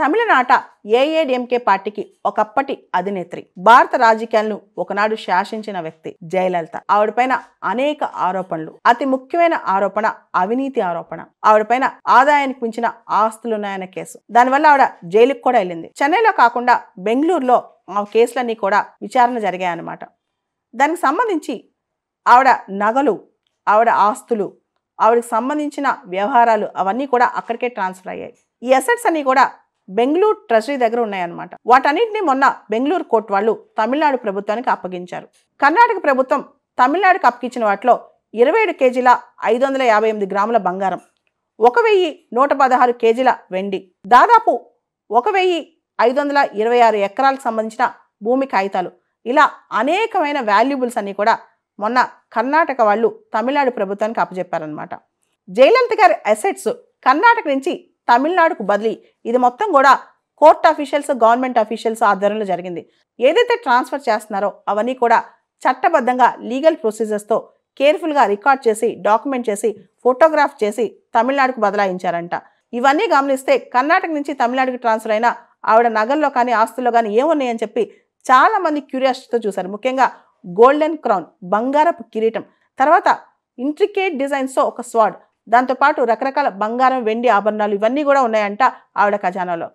తమిళనాట ఏఐఏడీఎంకే పార్టీకి ఒకప్పటి అధినేత్రి, భారత రాజకీయాలను ఒకనాడు శాసించిన వ్యక్తి జయలలిత. ఆవిడపైన అనేక ఆరోపణలు. అతి ముఖ్యమైన ఆరోపణ అవినీతి ఆరోపణ. ఆవిడపైన ఆదాయానికి మించిన ఆస్తులున్నాయన్న కేసు. దానివల్ల ఆవిడ జైలుకి కూడా వెళ్ళింది. చెన్నైలో కాకుండా బెంగళూరులో ఆ కేసులన్నీ కూడా విచారణ జరిగాయన్నమాట. దానికి సంబంధించి ఆవిడ నగలు, ఆవిడ ఆస్తులు, ఆవిడకి సంబంధించిన వ్యవహారాలు అవన్నీ కూడా అక్కడికే ట్రాన్స్ఫర్ అయ్యాయి. ఈ అసెట్స్ అన్ని కూడా బెంగళూరు ట్రెజరీ దగ్గర ఉన్నాయన్నమాట. వాటన్నింటినీ మొన్న బెంగళూరు కోర్టు వాళ్ళు తమిళనాడు ప్రభుత్వానికి అప్పగించారు. కర్ణాటక ప్రభుత్వం తమిళనాడుకు అప్పగించిన వాటిలో 27 కేజీల 558 గ్రాముల బంగారం, 1116 కేజీల వెండి, దాదాపు 1526 ఎకరాలకు సంబంధించిన భూమి కాగితాలు, ఇలా అనేకమైన వాల్యుబుల్స్ అన్ని కూడా మొన్న కర్ణాటక వాళ్ళు తమిళనాడు ప్రభుత్వానికి అప్పచెప్పారనమాట. జయలలిత గారి అసెట్స్ కర్ణాటక నుంచి తమిళనాడుకు బదిలీ, ఇది మొత్తం కూడా కోర్ట్ అఫీషియల్స్, గవర్నమెంట్ అఫీషియల్స్ ఆధ్వర్యంలో జరిగింది. ఏదైతే ట్రాన్స్ఫర్ చేస్తున్నారో అవన్నీ కూడా చట్టబద్ధంగా లీగల్ ప్రొసీజర్స్తో కేర్ఫుల్గా రికార్డ్ చేసి, డాక్యుమెంట్ చేసి, ఫోటోగ్రాఫ్ చేసి తమిళనాడుకు బదలాయించారంట. ఇవన్నీ గమనిస్తే కర్ణాటక నుంచి తమిళనాడుకు ట్రాన్స్ఫర్ అయిన ఆవిడ నగల్లో కానీ ఆస్తుల్లో కానీ ఏమున్నాయని చెప్పి చాలా మంది క్యూరియాసిటీతో చూశారు. ముఖ్యంగా గోల్డెన్ క్రౌన్, బంగారపు కిరీటం, తర్వాత ఇంట్రికేట్ డిజైన్స్తో ఒక స్వాడ్, దాంతోపాటు రకరకాల బంగారం, వెండి ఆభరణాలు ఇవన్నీ కూడా ఉన్నాయంట ఆవిడ ఖజానాలో.